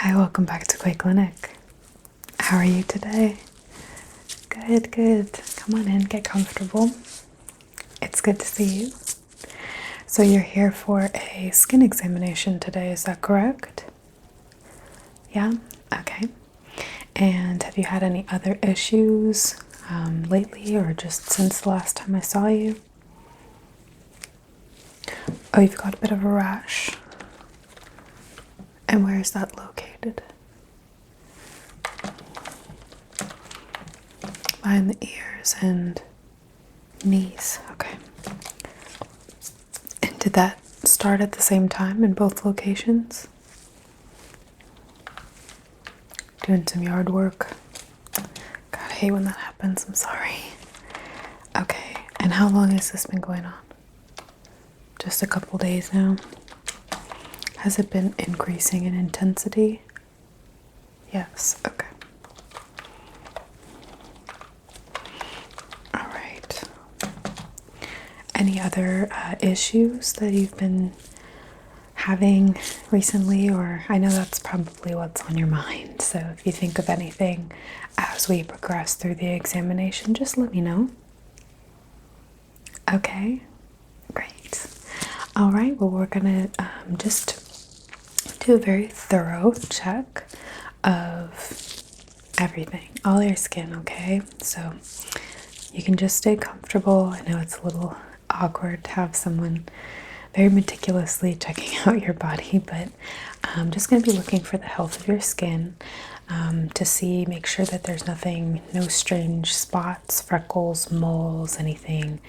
Hi, welcome back to Quake Clinic. How are you today? Good, good. Come on in, get comfortable. It's good to see you. So you're here for a skin examination today, is that correct? Yeah? Okay. And have you had any other issues lately or just since the last time I saw you? Oh, you've got a bit of a rash. And where is that located? Behind the ears and knees. Okay. And did that start at the same time in both locations? Doing some yard work. God, I hate when that happens. I'm sorry. Okay. And how long has this been going on? Just a couple days now. Has it been increasing in intensity? Yes. Okay. All right. Any other issues that you've been having recently? Or I know that's probably what's on your mind. So if you think of anything as we progress through the examination, just let me know. Okay. Great. All right. Well, we're going to just do a very thorough check of everything, all your skin, okay? So you can just stay comfortable. I know it's a little awkward to have someone very meticulously checking out your body, but I'm just going to be looking for the health of your skin to see, make sure that there's nothing, no strange spots, freckles, moles, anything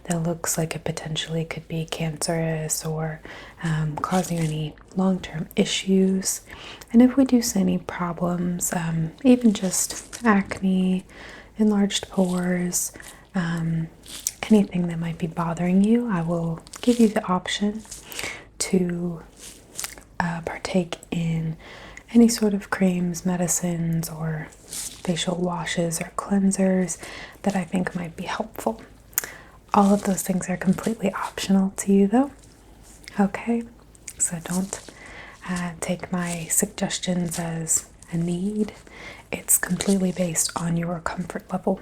that looks like it potentially could be cancerous or causing any long-term issues. And if we do see any problems, even just acne, enlarged pores, anything that might be bothering you, I will give you the option to partake in any sort of creams, medicines, or facial washes or cleansers that I think might be helpful. All of those things are completely optional to you though. Okay, so don't take my suggestions as a need. It's completely based on your comfort level.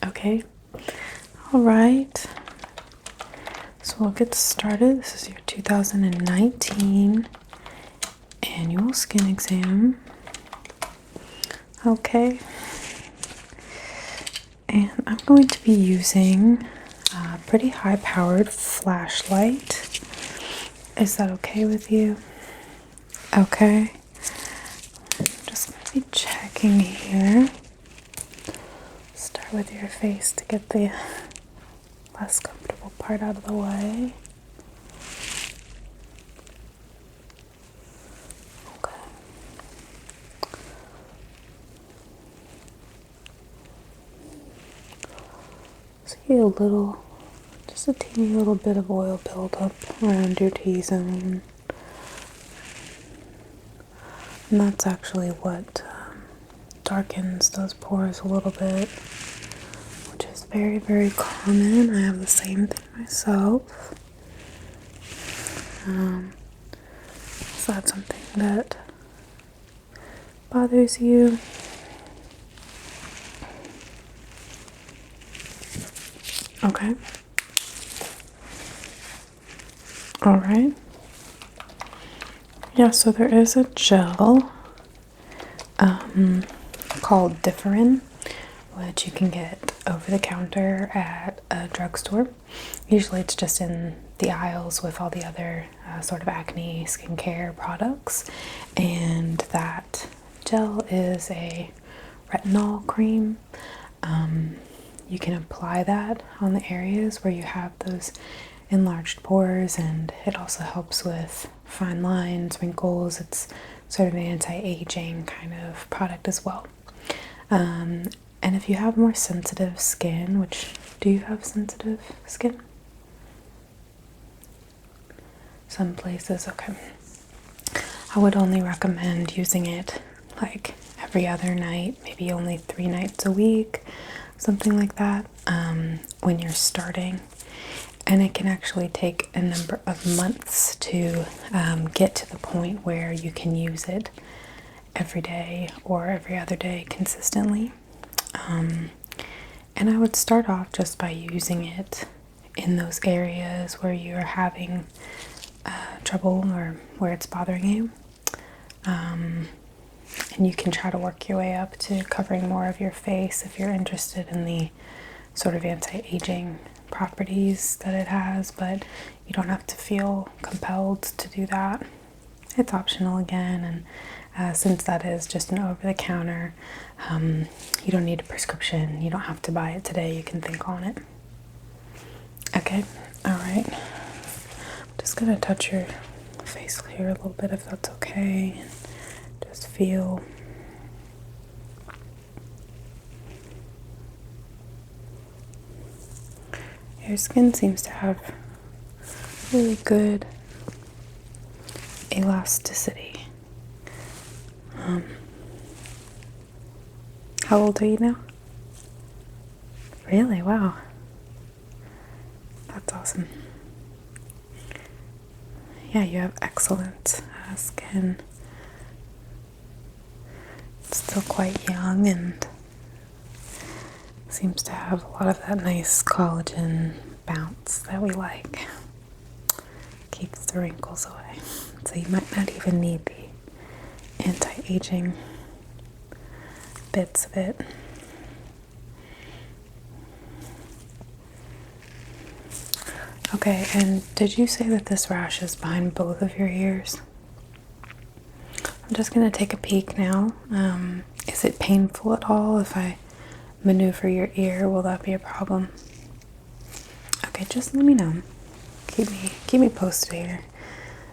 Okay, all right. So we'll get started. This is your 2019 annual skin exam. Okay. And I'm going to be using a pretty high-powered flashlight. Is that okay with you? Okay. Just going to be checking here. Start with your face to get the less comfortable part out of the way. Okay. See a little, just a teeny little bit of oil buildup around your T-zone. And that's actually what darkens those pores a little bit, which is very, very common. I have the same thing myself. Is that something that bothers you? Okay. All right. Yeah, so there is a gel called Differin, which you can get over the counter at a drugstore. Usually it's just in the aisles with all the other sort of acne skincare products. And that gel is a retinol cream. You can apply that on the areas where you have those enlarged pores, and it also helps with fine lines, wrinkles. It's sort of an anti-aging kind of product as well. And if you have more sensitive skin, which, do you have sensitive skin? Some places, okay. I would only recommend using it like every other night, maybe only 3 nights a week, something like that, when you're starting. And it can actually take a number of months to get to the point where you can use it every day or every other day consistently. And I would start off just by using it in those areas where you're having trouble or where it's bothering you. And you can try to work your way up to covering more of your face if you're interested in the sort of anti-aging properties that it has, but you don't have to feel compelled to do that. It's optional again, and since that is just an over-the-counter, you don't need a prescription. You don't have to buy it today. You can think on it. Okay, all right. I'm just gonna touch your face here a little bit if that's okay, and just feel. Your skin seems to have really good elasticity. How old are you now? Really? Wow. That's awesome. Yeah, you have excellent skin. It's still quite young and seems to have a lot of that nice collagen bounce that we like. Keeps the wrinkles away. So you might not even need the anti-aging bits of it. Okay, and did you say that this rash is behind both of your ears? I'm just going to take a peek now. Is it painful at all if I maneuver your ear? Will that be a problem? Okay, just let me know. Keep me posted here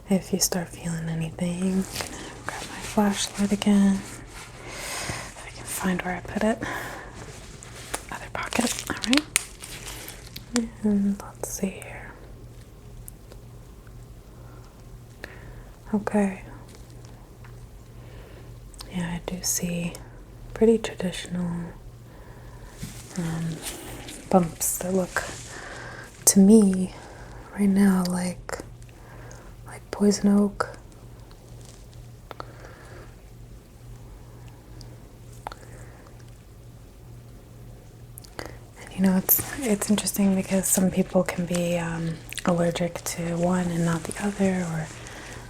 if you start feeling anything. I'm gonna grab my flashlight again. If I can find where I put it. Other pocket. All right. And let's see here. Okay. Yeah, I do see pretty traditional bumps that look to me right now like poison oak. And you know, it's interesting because some people can be allergic to one and not the other, or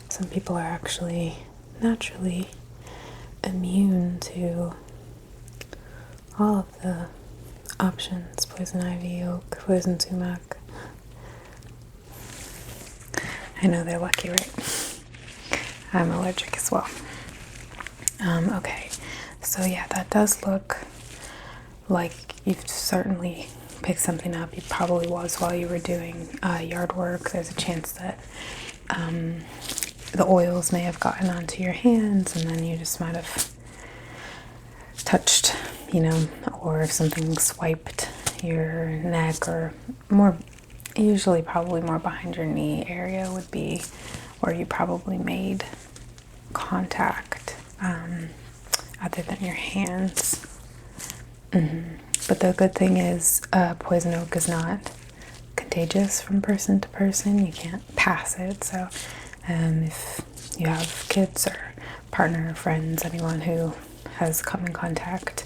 some people are actually naturally immune to all of the options: poison ivy, oak, poison sumac. I know they're lucky, right? I'm allergic as well. Okay, so yeah, that does look like you've certainly picked something up. You probably was while you were doing yard work. There's a chance that the oils may have gotten onto your hands, and then you just might have touched, or if something swiped your neck, or more, usually probably more behind your knee area would be where you probably made contact, other than your hands. But the good thing is poison oak is not contagious from person to person. You can't pass it. So if you have kids or partner, friends, anyone who has come in contact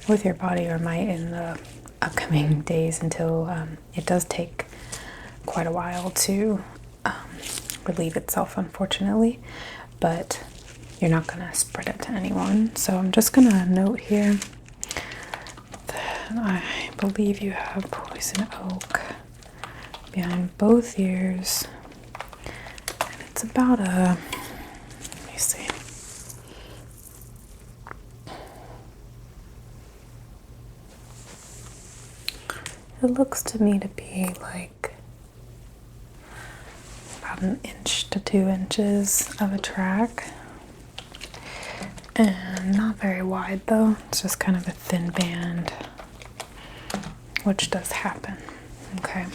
with your body or might in the upcoming days, until it does take quite a while to relieve itself, unfortunately, but you're not going to spread it to anyone. So I'm just going to note here that I believe you have poison oak behind both ears, and it's about let me see, it looks to me to be like about 1 inch to 2 inches of a track, and not very wide though. It's just kind of a thin band, which does happen. Okay,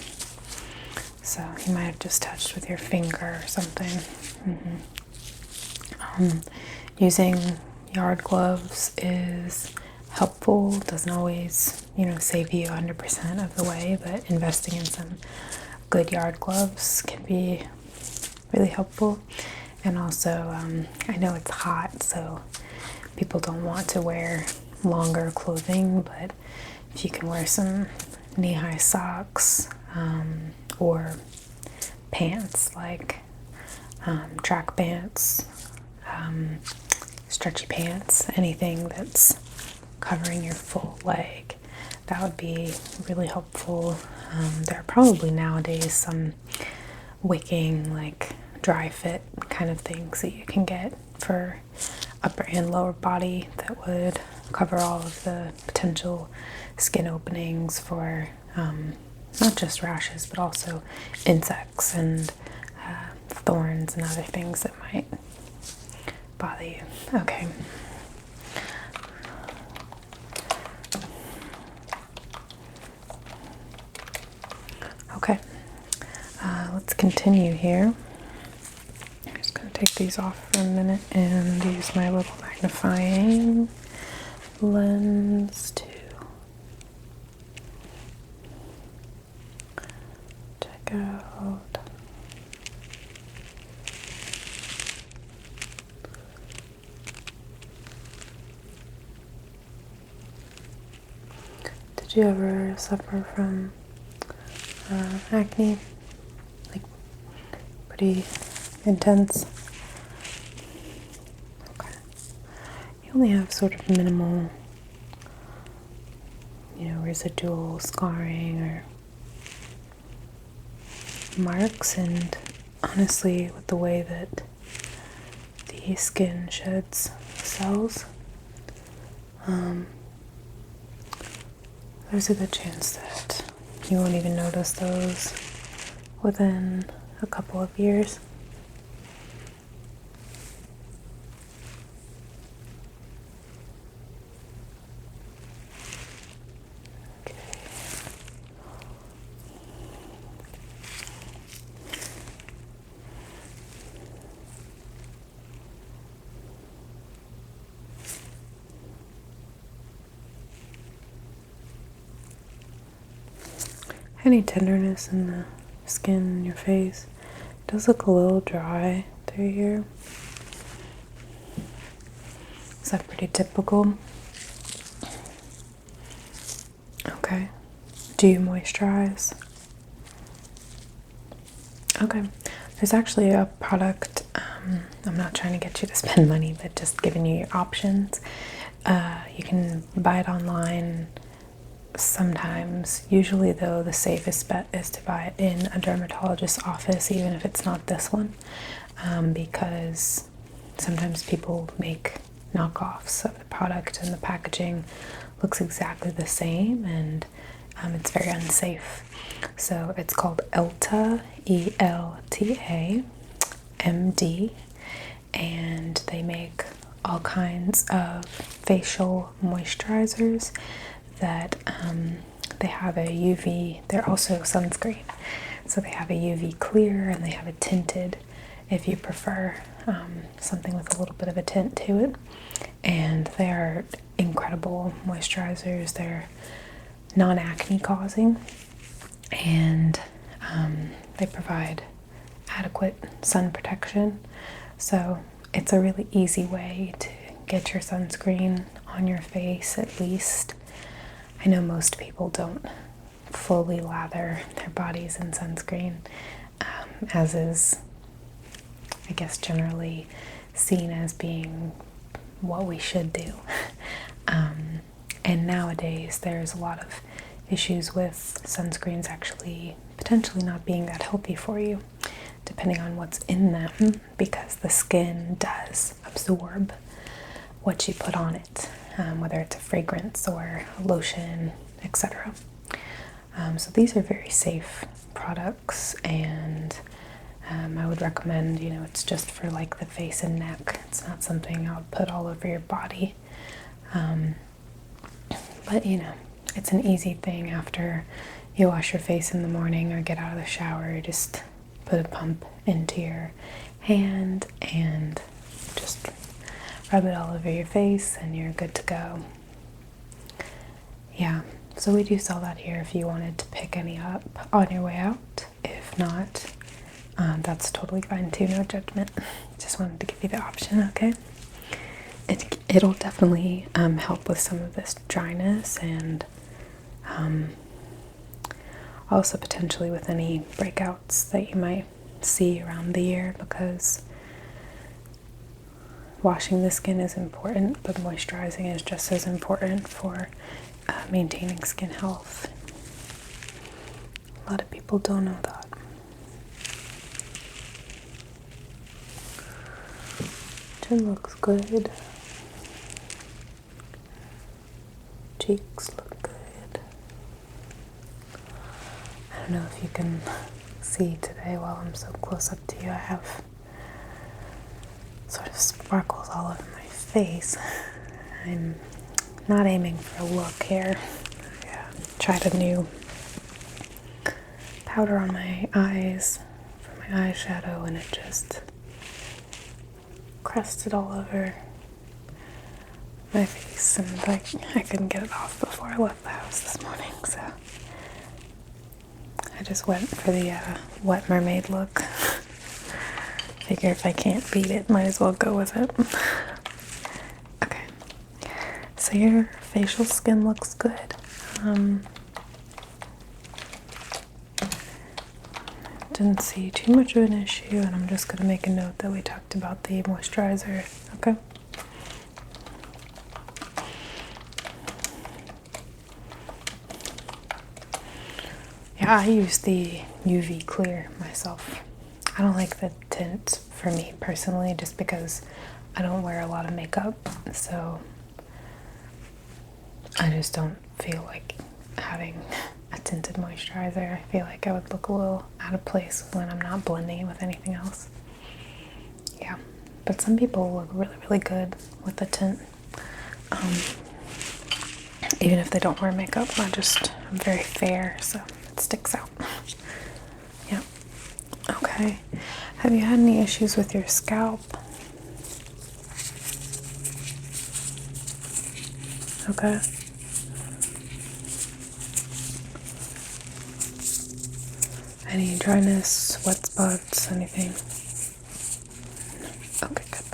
so you might have just touched with your finger or something. Using yard gloves is helpful. Doesn't always, save you 100% of the way, but investing in some good yard gloves can be really helpful. And also, I know it's hot, so people don't want to wear longer clothing, but if you can wear some knee-high socks or pants like track pants, stretchy pants, anything that's covering your full leg, that would be really helpful. There are probably nowadays some wicking, like dry fit kind of things that you can get for upper and lower body that would cover all of the potential skin openings for not just rashes, but also insects and thorns and other things that might bother you. Okay. Okay. Let's continue here. I'm just going to take these off for a minute and use my little magnifying lens to check out. Did you ever suffer from acne? Like pretty intense? Okay. You only have sort of minimal, residual scarring or marks, and honestly, with the way that the skin sheds cells, there's a good chance that you won't even notice those within a couple of years. Okay. Any tenderness in the skin in your face? It does look a little dry through here. Is that pretty typical? Okay. Do you moisturize? Okay. There's actually a product, I'm not trying to get you to spend money, but just giving you your options. You can buy it online sometimes. Usually, though, the safest bet is to buy it in a dermatologist's office, even if it's not this one, because sometimes people make knockoffs of the product and the packaging looks exactly the same, and it's very unsafe. So it's called Elta, ELTA MD, and they make all kinds of facial moisturizers that they have a UV, they're also sunscreen. So they have a UV clear and they have a tinted if you prefer something with a little bit of a tint to it. And they are incredible moisturizers. They're non-acne causing, and they provide adequate sun protection. So it's a really easy way to get your sunscreen on your face at least. I know most people don't fully lather their bodies in sunscreen, as is, I guess, generally seen as being what we should do. And nowadays there's a lot of issues with sunscreens actually potentially not being that healthy for you, depending on what's in them, because the skin does absorb what you put on it, whether it's a fragrance or a lotion, etc. So these are very safe products, and I would recommend, it's just for like the face and neck. It's not something I would put all over your body. But it's an easy thing after you wash your face in the morning or get out of the shower. Just put a pump into your hand and just rub it all over your face and you're good to go. Yeah, so we do sell that here if you wanted to pick any up on your way out. If if not, that's totally fine too, no judgment. Just wanted to give you the option, okay? It'll definitely help with some of this dryness, and also potentially with any breakouts that you might see around the ear, because washing the skin is important, but moisturizing is just as important for maintaining skin health. A lot of people don't know that. Chin looks good. Cheeks look good. I don't know if you can see today while I'm so close up to you. I have sort of sparkles all over my face. I'm not aiming for a look here. I tried a new powder on my eyes for my eyeshadow, and it just crusted all over my face, and I couldn't get it off before I left the house this morning, so I just went for the wet mermaid look. Figure if I can't beat it, might as well go with it. Okay, so your facial skin looks good. Didn't see too much of an issue, and I'm just going to make a note that we talked about the moisturizer, okay? Yeah, I use the UV clear myself. I don't like the tint for me personally, just because I don't wear a lot of makeup, so I just don't feel like having a tinted moisturizer. I feel like I would look a little out of place when I'm not blending it with anything else. Yeah, but some people look really, really good with the tint. Even if they don't wear makeup, I'm very fair, so it sticks out. Yeah. Okay. Have you had any issues with your scalp? Okay. Any dryness, sweat spots, anything? Okay, good.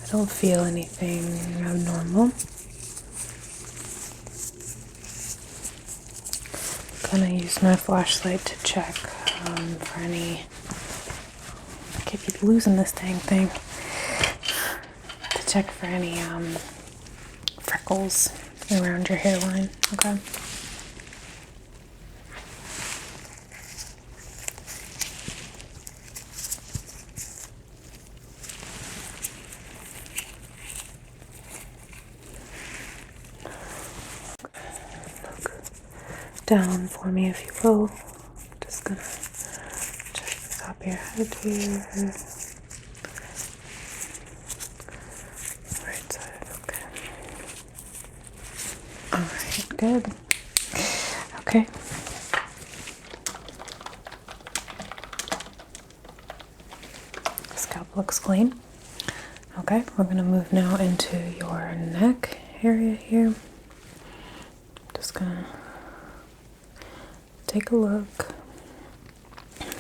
I don't feel anything abnormal. I'm gonna use my flashlight to check for any. I keep losing this dang thing. To check for any freckles around your hairline. Okay. Down for me, if you will. Just gonna check the top of your head here. Right side, okay. Alright, good. Okay. Scalp looks clean. Okay, we're gonna move now into your neck area here. Just gonna take a look.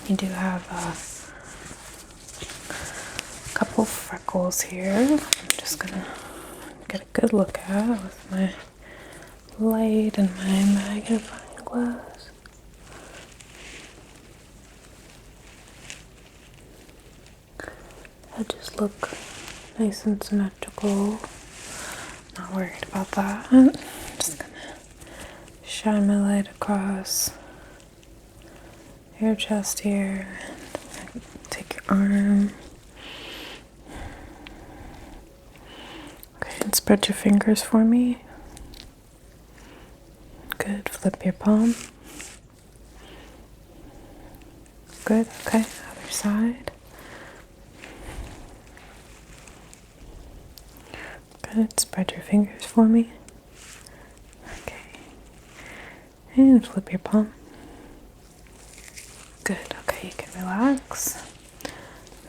You do have a couple freckles here. I'm just gonna get a good look at it with my light and my magnifying glass. That just look nice and symmetrical. Not worried about that. I'm just gonna shine my light across your chest here, and take your arm. Okay, and spread your fingers for me. Good, flip your palm. Good, okay, other side. Good, spread your fingers for me. Okay, and flip your palm. Good, okay, you can relax.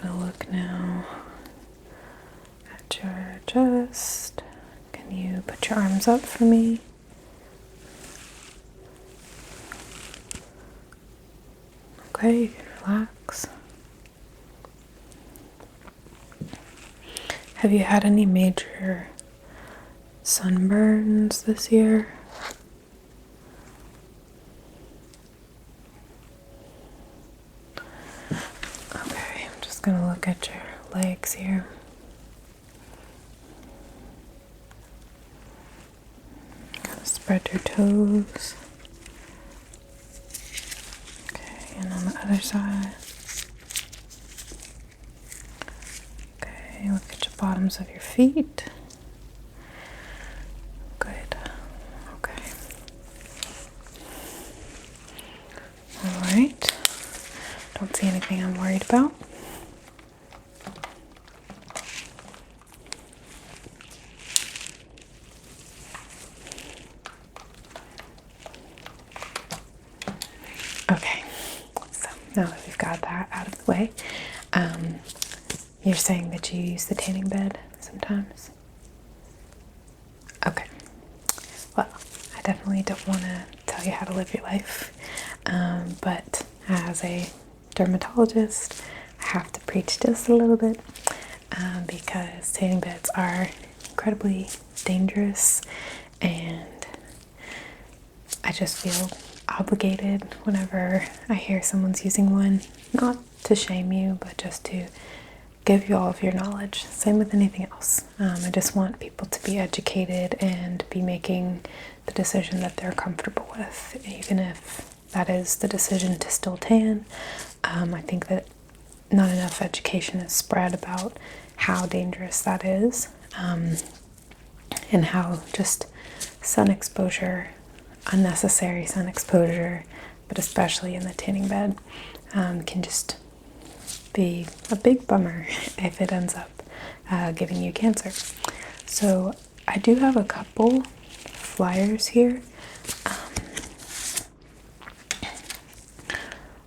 I'm gonna look now at your chest. Can you put your arms up for me? okay? You can relax. Have you had any major sunburns this year? Okay, I'm just gonna look at your legs here. Gotta spread your toes. Okay, and on the other side. Okay, look at your bottoms of your feet. Good. Okay. Alright. Don't see anything I'm worried about. Okay, so now that we've got that out of the way, you're saying that you use the tanning bed sometimes? Okay. Well, I definitely don't want to tell you how to live your life, but as a dermatologist, I have to preach just a little bit, because tanning beds are incredibly dangerous, and I just feel obligated whenever I hear someone's using one, not to shame you, but just to give you all of your knowledge. Same with anything else. I just want people to be educated and be making the decision that they're comfortable with, even if that is the decision to still tan. I think that not enough education is spread about how dangerous that is, and how just sun exposure, unnecessary sun exposure, but especially in the tanning bed, can just be a big bummer if it ends up giving you cancer. So I do have a couple flyers here.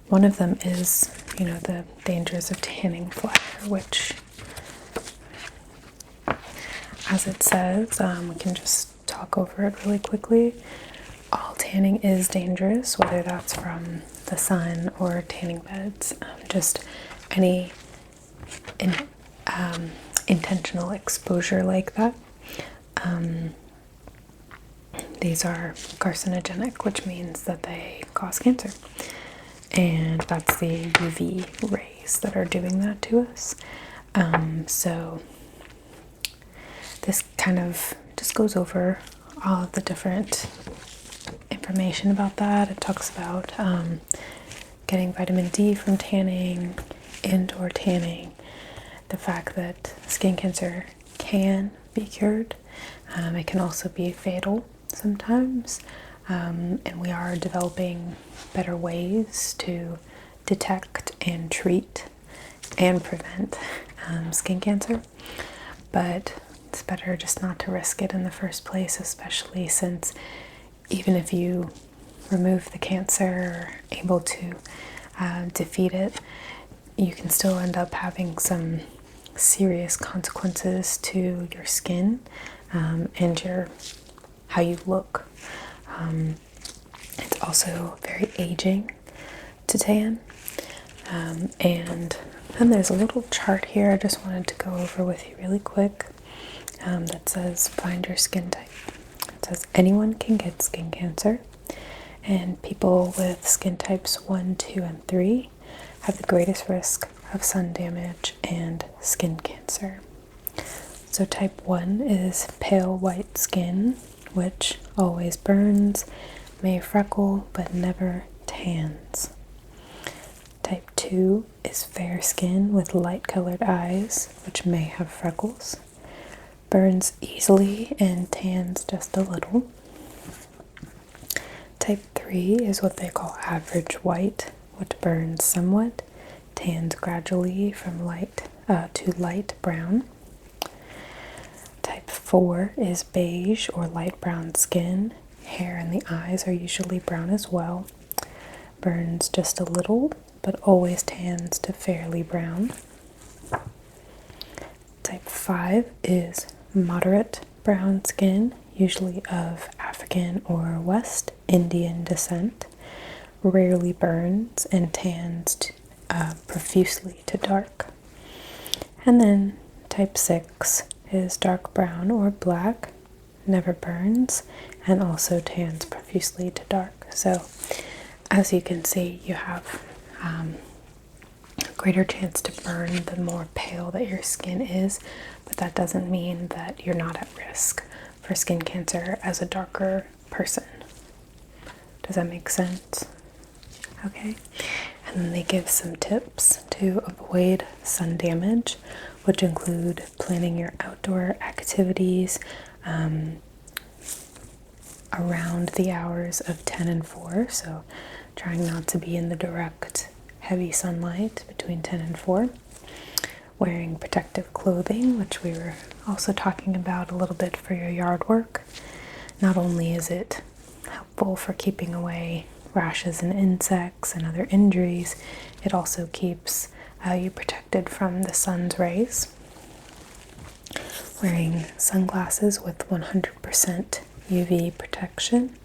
One of them is, the dangers of tanning flyer, which, as it says, we can just talk over it really quickly. All tanning is dangerous, whether that's from the sun or tanning beds. Just any intentional exposure like that. These are carcinogenic, which means that they cause cancer. And that's the UV rays that are doing that to us. So this kind of just goes over all of the different information about that. It talks about getting vitamin D from tanning, indoor tanning, the fact that skin cancer can be cured. It can also be fatal sometimes, and we are developing better ways to detect and treat and prevent skin cancer, but it's better just not to risk it in the first place, especially since even if you remove the cancer or able to defeat it, you can still end up having some serious consequences to your skin, and how you look. It's also very aging to tan, and then there's a little chart here I just wanted to go over with you really quick, that says find your skin type. It says anyone can get skin cancer, and people with skin types 1, 2, and 3 have the greatest risk of sun damage and skin cancer. So type 1 is pale white skin, which always burns, may freckle, but never tans. Type 2 is fair skin with light colored eyes, which may have freckles, burns easily and tans just a little. Type 3 is what they call average white, which burns somewhat, tans gradually from light to light brown. Type 4 is beige or light brown skin. Hair and the eyes are usually brown as well. Burns just a little, but always tans to fairly brown. Type 5 is moderate brown skin, usually of African or West Indian descent, rarely burns and tans profusely to dark. And then type 6 is dark brown or black, never burns, and also tans profusely to dark. So as you can see, you have a greater chance to burn the more pale that your skin is, but that doesn't mean that you're not at risk for skin cancer as a darker person. Does that make sense? Okay. And then they give some tips to avoid sun damage, which include planning your outdoor activities around the hours of 10 and 4, so trying not to be in the direct heavy sunlight between 10 and 4. Wearing protective clothing, which we were also talking about a little bit for your yard work. Not only is it helpful for keeping away rashes and insects and other injuries, it also keeps you protected from the sun's rays. Wearing sunglasses with 100% UV protection.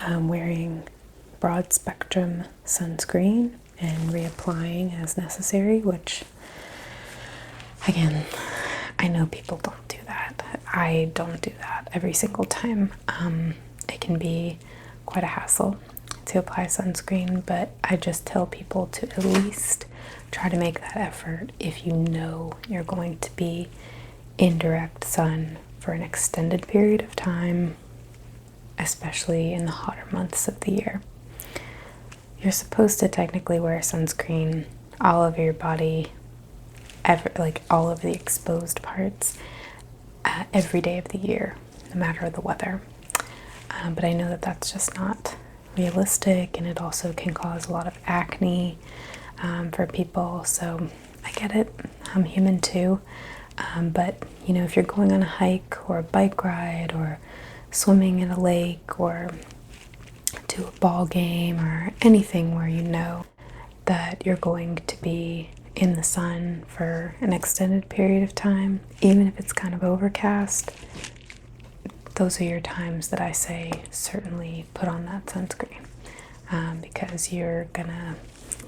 Wearing broad spectrum sunscreen and reapplying as necessary, which again, I know people don't do that. I don't do that every single time. It can be quite a hassle to apply sunscreen, but I just tell people to at least try to make that effort if you know you're going to be in direct sun for an extended period of time, especially in the hotter months of the year. You're supposed to technically wear sunscreen all over your body, all of the exposed parts, every day of the year, no matter the weather. But I know that that's just not realistic, and it also can cause a lot of acne for people, so I get it. I'm human too. But if you're going on a hike or a bike ride or swimming in a lake or to a ball game or anything where you know that you're going to be in the sun for an extended period of time, even if it's kind of overcast, those are your times that I say certainly put on that sunscreen, because you're gonna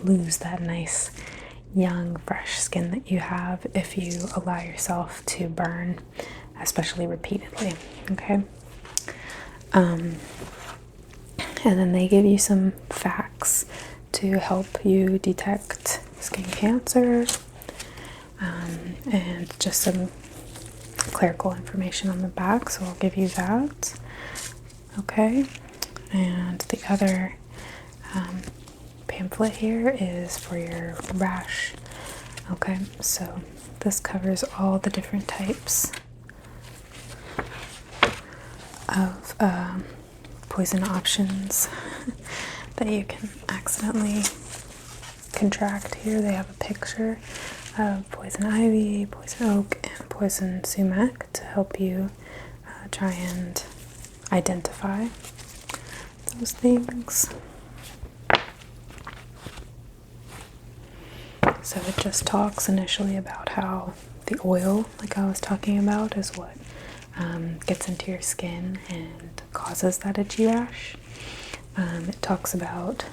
lose that nice young fresh skin that you have if you allow yourself to burn, especially repeatedly. Okay. And then they give you some facts to help you detect skin cancer, and just some clerical information on the back, so I'll give you that. Okay, and the other pamphlet here is for your rash. Okay, so this covers all the different types of poison options that you can accidentally contract. Here they have a picture of poison ivy, poison oak, and poison sumac to help you try and identify those things. So it just talks initially about how the oil, like I was talking about, is what gets into your skin and causes that itchy rash. It talks about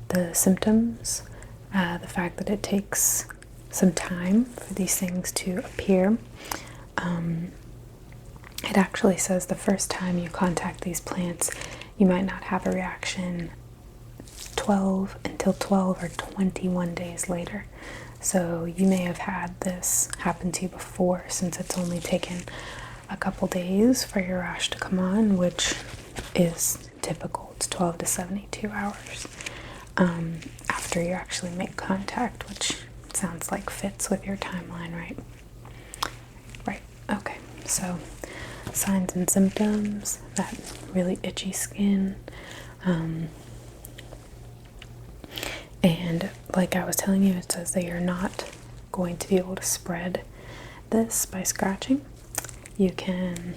the symptoms, the fact that it takes some time for these things to appear. It actually says the first time you contact these plants, you might not have a reaction until 12 or 21 days later. So you may have had this happen to you before, since it's only taken a couple days for your rash to come on, which is typical. It's 12 to 72 hours after you actually make contact, which sounds like fits with your timeline, right? Right, okay. So signs and symptoms, that really itchy skin, and like I was telling you, it says that you're not going to be able to spread this by scratching. You can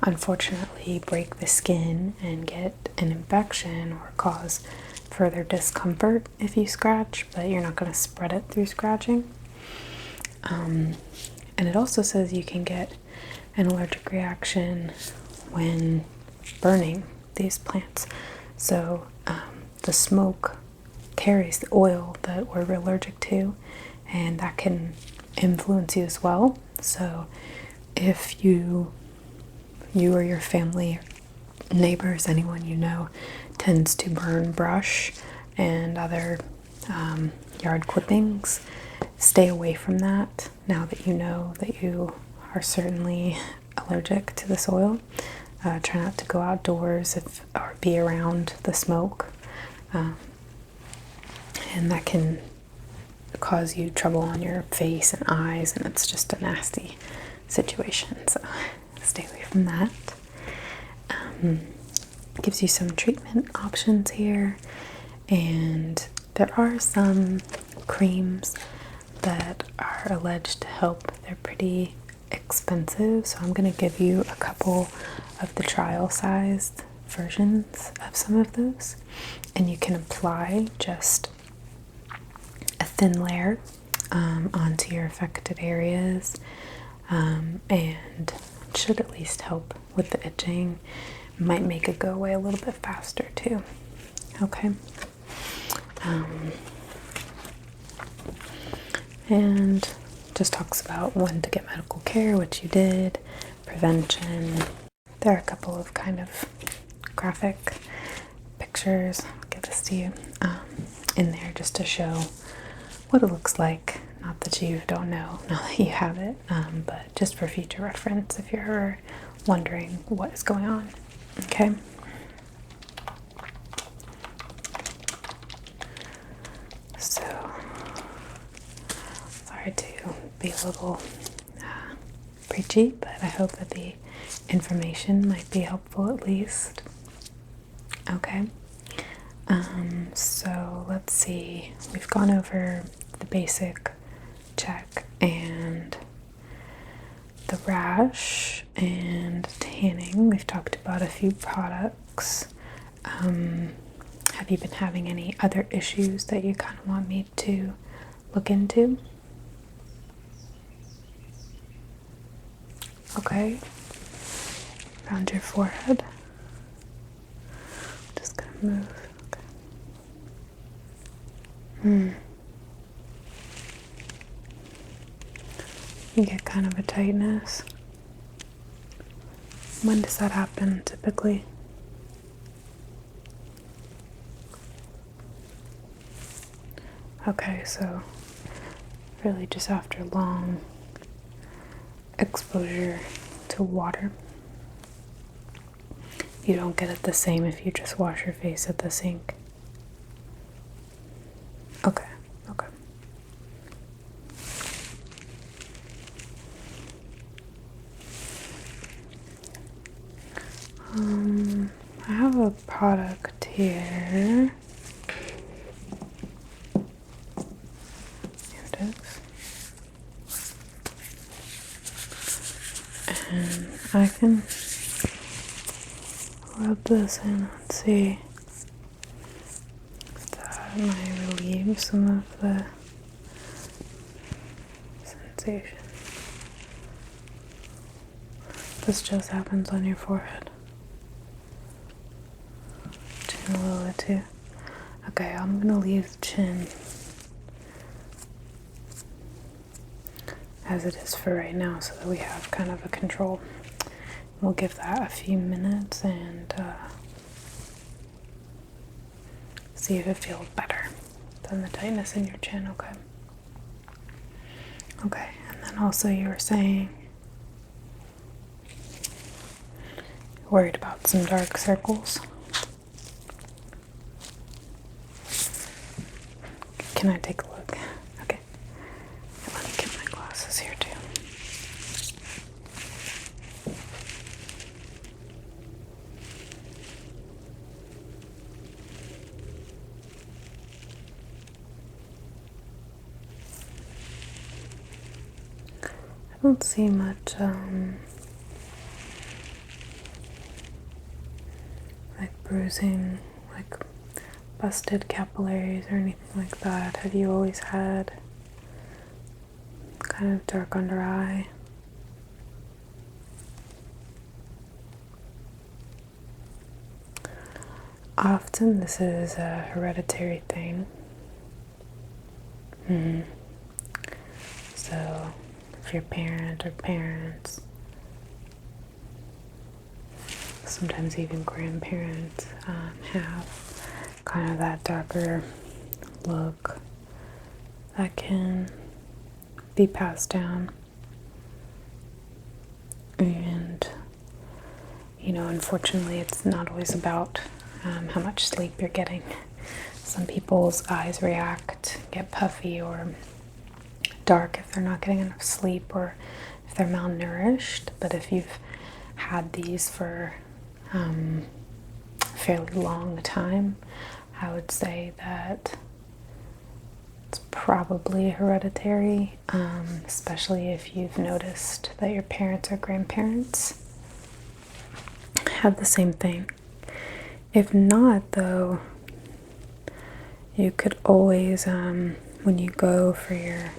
unfortunately break the skin and get an infection or cause further discomfort if you scratch, but you're not going to spread it through scratching. And it also says you can get an allergic reaction when burning these plants. So the smoke carries the oil that we're allergic to, and that can influence you as well. So if you or your family, neighbors, anyone you know tends to burn brush and other yard clippings, stay away from that now that you know that you are certainly allergic to this oil. Try not to go outdoors or be around the smoke, and that can cause you trouble on your face and eyes, and it's just a nasty situation, so stay away from that. Gives you some treatment options here, and there are some creams that are alleged to help. They're pretty expensive, so I'm going to give you a couple of the trial sized versions of some of those, and you can apply just a thin layer onto your affected areas, and it should at least help with the itching. Might make it go away a little bit faster too. Okay. And just talks about when to get medical care, which you did, prevention. There are a couple of kind of graphic pictures, I'll give this to you, in there just to show what it looks like. Not that you don't know now that you have it, but just for future reference if you're ever wondering what is going on. Okay. So, sorry to be a little preachy, but I hope that the information might be helpful at least. Okay. So let's see. We've gone over the basic check and the rash and tanning. We've talked about a few products. Have you been having any other issues that you kind of want me to look into? Okay. Around your forehead. Just gonna move. Okay. You get kind of a tightness. When does that happen typically? Okay, so really just after long exposure to water. You don't get it the same if you just wash your face at the sink. Okay, okay. I have a product here. Here it is. And I can rub this in and see if that might relieve some of the sensation. This just happens on your forehead. Chin a little bit too. Okay, I'm gonna leave the chin as it is for right now so that we have kind of a control. We'll give that a few minutes and see if it feels better than the tightness in your chin, okay? Okay, and then also you were saying you're worried about some dark circles. Can I take a look? Okay. Let me get my glasses here too. I don't see much like bruising, like busted capillaries or anything like that. Have you always had kind of dark under eye? often this is a hereditary thing. So if your parent or parents, sometimes even grandparents, have kind of that darker look, that can be passed down. And unfortunately, it's not always about how much sleep you're getting. Some people's eyes react, get puffy or dark if they're not getting enough sleep or if they're malnourished. But if you've had these for a fairly long time, I would say that it's probably hereditary, especially if you've noticed that your parents or grandparents have the same thing. If not, though, you could always, when you go for your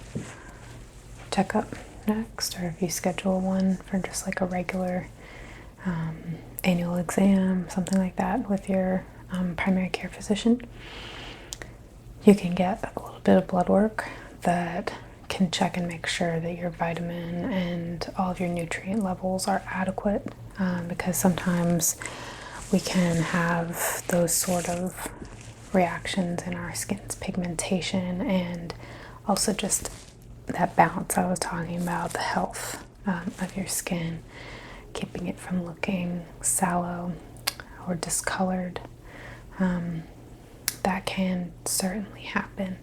checkup next, or if you schedule one for just like a regular annual exam, something like that, with your primary care physician, you can get a little bit of blood work that can check and make sure that your vitamin and all of your nutrient levels are adequate, because sometimes we can have those sort of reactions in our skin's pigmentation and also just that balance I was talking about, the health of your skin, keeping it from looking sallow or discolored. That can certainly happen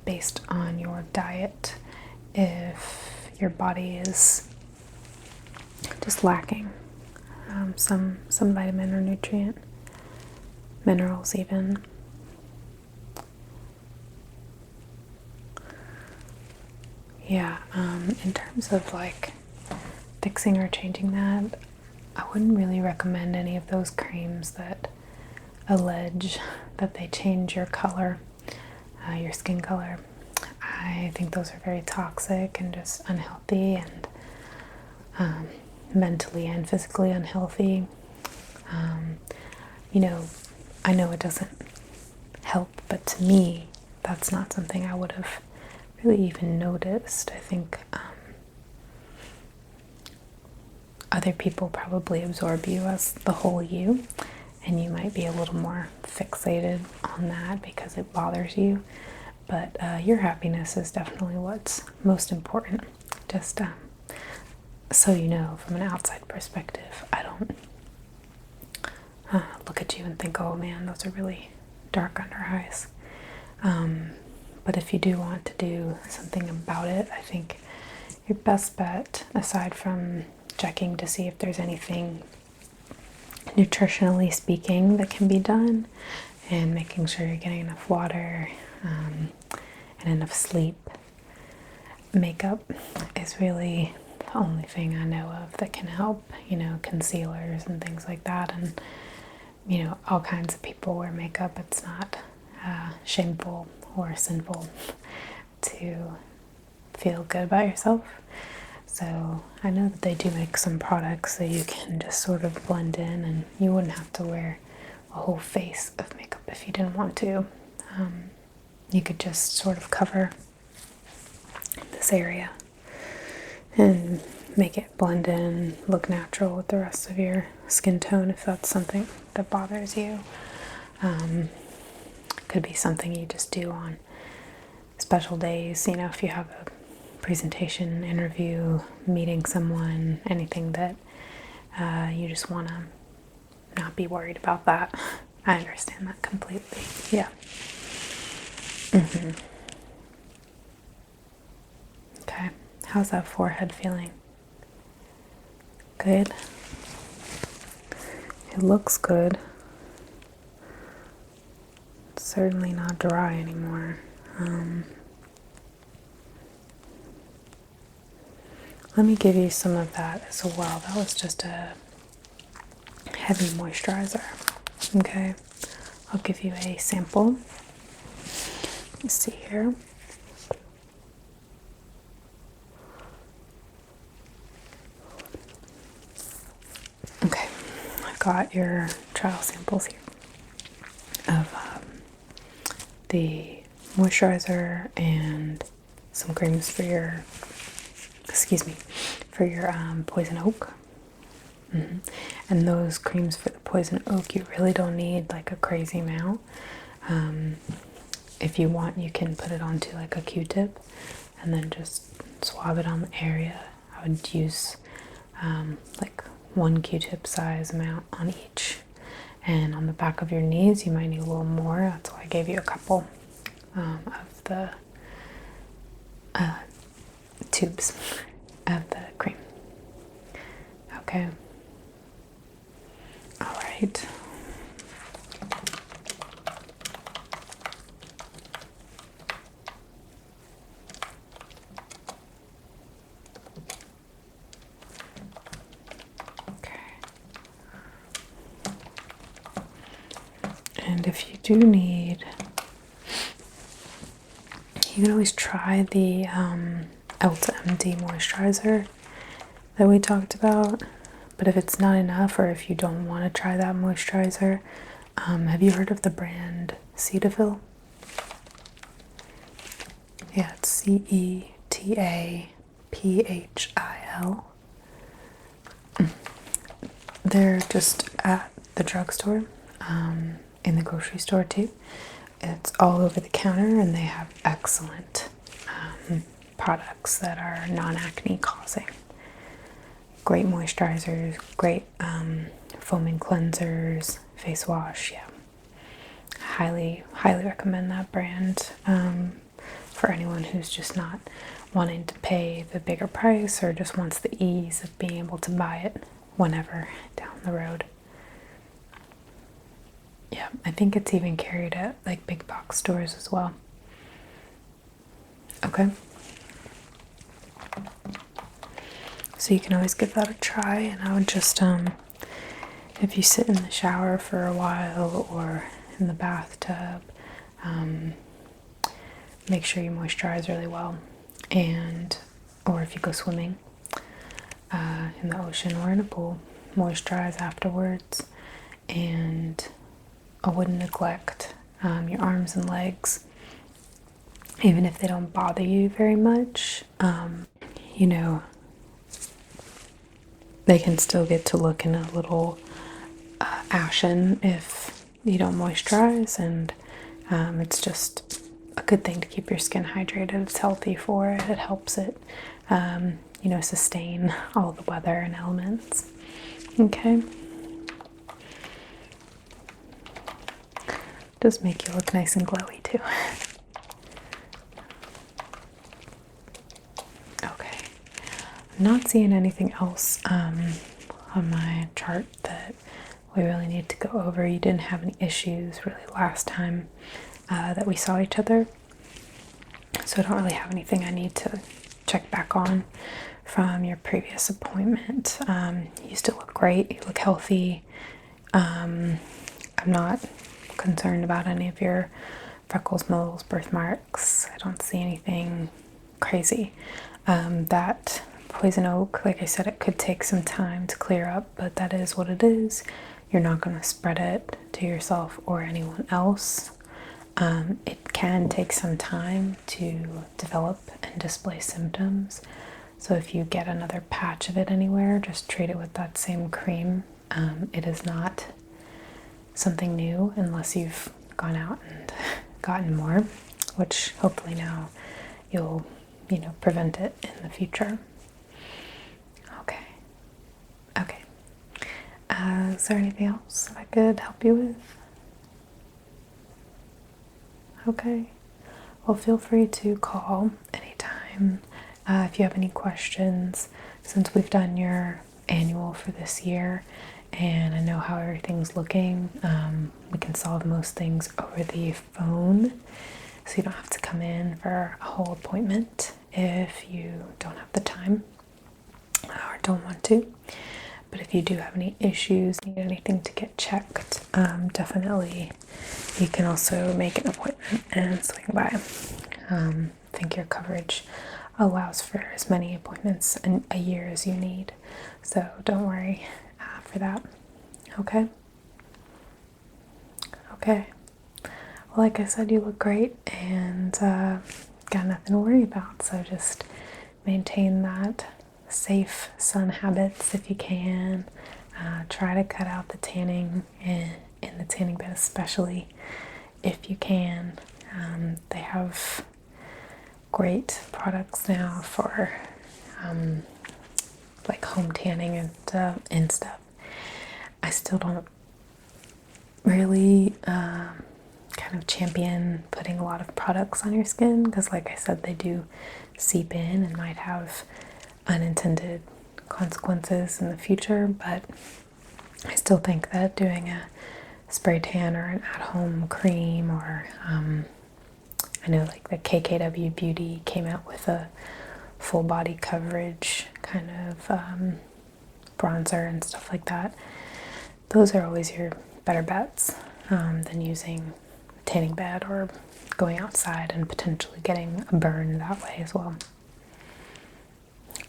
based on your diet if your body is just lacking some vitamin or nutrient, minerals even. Yeah, in terms of like fixing or changing that, I wouldn't really recommend any of those creams that allege that they change your color, your skin color. I think those are very toxic and just unhealthy, and mentally and physically unhealthy. I know it doesn't help, but to me, that's not something I would have really even noticed. I think other people probably absorb you as the whole you, and you might be a little more fixated on that because it bothers you. But your happiness is definitely what's most important. Just so you know, from an outside perspective, I don't look at you and think, oh man, those are really dark under eyes. But if you do want to do something about it, I think your best bet, aside from checking to see if there's anything nutritionally speaking that can be done, and making sure you're getting enough water and enough sleep, makeup is really the only thing I know of that can help. Concealers and things like that, and all kinds of people wear makeup. It's not shameful or sinful to feel good about yourself. So I know that they do make some products that you can just sort of blend in, and you wouldn't have to wear a whole face of makeup if you didn't want to. You could just sort of cover this area and make it blend in, look natural with the rest of your skin tone if that's something that bothers you. Could be something you just do on special days, if you have a presentation, interview, meeting someone, anything that you just want to not be worried about that. I understand that completely. Yeah. Okay. How's that forehead feeling? Good? It looks good. It's certainly not dry anymore. Let me give you some of that as well. That was just a heavy moisturizer. Okay, I'll give you a sample. Let's see here. Okay, I've got your trial samples here. the moisturizer and some creams for your, poison oak. And those creams for the poison oak, you really don't need like a crazy amount. If you want, you can put it onto like a Q-tip and then just swab it on the area. I would use like one Q-tip size amount on each. And on the back of your knees, you might need a little more. That's why I gave you a couple of the tubes of the cream. Okay. All right. Okay. And if you do need, you can always try the eloASMR moisturizer that we talked about. But if it's not enough, or if you don't want to try that moisturizer, have you heard of the brand Cetaphil? Yeah, it's Cetaphil. They're just at the drugstore, in the grocery store too. It's all over the counter, and they have excellent products that are non-acne causing. Great moisturizers, great foaming cleansers, face wash. Yeah, highly recommend that brand for anyone who's just not wanting to pay the bigger price or just wants the ease of being able to buy it whenever down the road. Yeah, I think it's even carried at like big box stores as well. Okay. So you can always give that a try, and I would just, if you sit in the shower for a while or in the bathtub, make sure you moisturize really well. And, or if you go swimming in the ocean or in a pool, moisturize afterwards. And I wouldn't neglect your arms and legs, even if they don't bother you very much. You know, they can still get to looking a little ashen if you don't moisturize, and it's just a good thing to keep your skin hydrated. It's healthy for it. It helps it, sustain all the weather and elements. Okay. Does make you look nice and glowy too. Okay. I'm not seeing anything else on my chart that we really need to go over. You didn't have any issues really last time that we saw each other, so I don't really have anything I need to check back on from your previous appointment. You still look great. You look healthy. I'm not concerned about any of your freckles, moles, birthmarks. I don't see anything crazy. That poison oak, like I said, it could take some time to clear up, but that is what it is. You're not going to spread it to yourself or anyone else. It can take some time to develop and display symptoms. So if you get another patch of it anywhere, just treat it with that same cream. It is not something new unless you've gone out and gotten more, which hopefully now you'll, prevent it in the future. Okay. Is there anything else that I could help you with? Okay. Well, feel free to call anytime if you have any questions, since we've done your annual for this year and I know how everything's looking. We can solve most things over the phone, so you don't have to come in for a whole appointment if you don't have the time or don't want to. But if you do have any issues, need anything to get checked, definitely you can also make an appointment and swing by. I think your coverage allows for as many appointments in a year as you need, so don't worry for that. Okay. Well, like I said, you look great and got nothing to worry about. So just maintain that safe sun habits if you can. Try to cut out the tanning in the tanning bed, especially if you can. They have great products now for like home tanning and stuff. I still don't really kind of champion putting a lot of products on your skin because, like I said, they do seep in and might have unintended consequences in the future. But I still think that doing a spray tan or an at-home cream, or I know like the KKW Beauty came out with a full body coverage kind of bronzer and stuff like that. Those are always your better bets than using a tanning bed or going outside and potentially getting a burn that way as well.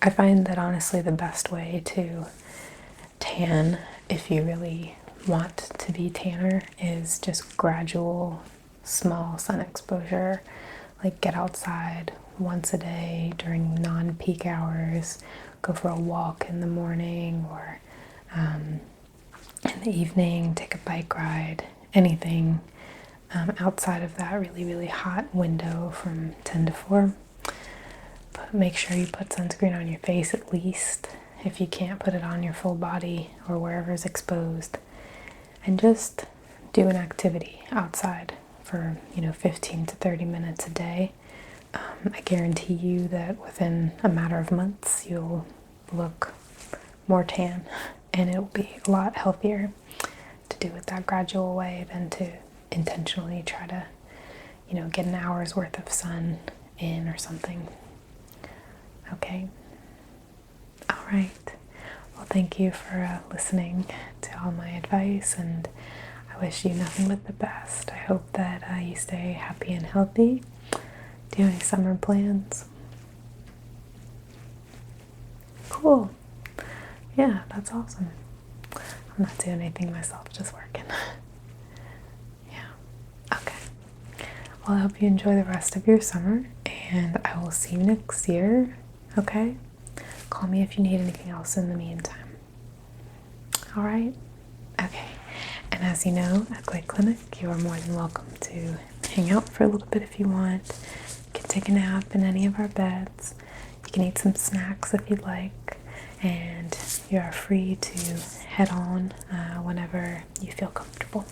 I find that honestly the best way to tan, if you really want to be tanner, is just gradual small sun exposure. Like get outside once a day during non-peak hours, go for a walk in the morning or in the evening, take a bike ride, anything outside of that really hot window from 10 to 4. But make sure you put sunscreen on your face at least, if you can't put it on your full body or wherever is exposed. And just do an activity outside for 15 to 30 minutes a day. I guarantee you that within a matter of months you'll look more tan, and it'll be a lot healthier to do it that gradual way than to intentionally try to get an hour's worth of sun in or something. Okay. All right. Well, thank you for listening to all my advice, and I wish you nothing but the best. I hope that you stay happy and healthy. Do you have any summer plans? Cool. Yeah, that's awesome. I'm not doing anything myself, just working. Yeah. Okay. Well, I hope you enjoy the rest of your summer, and I will see you next year. Okay? Call me if you need anything else in the meantime. All right? Okay. And as you know, at Quake Clinic, you are more than welcome to hang out for a little bit if you want. You can take a nap in any of our beds. You can eat some snacks if you'd like. And you are free to head on whenever you feel comfortable.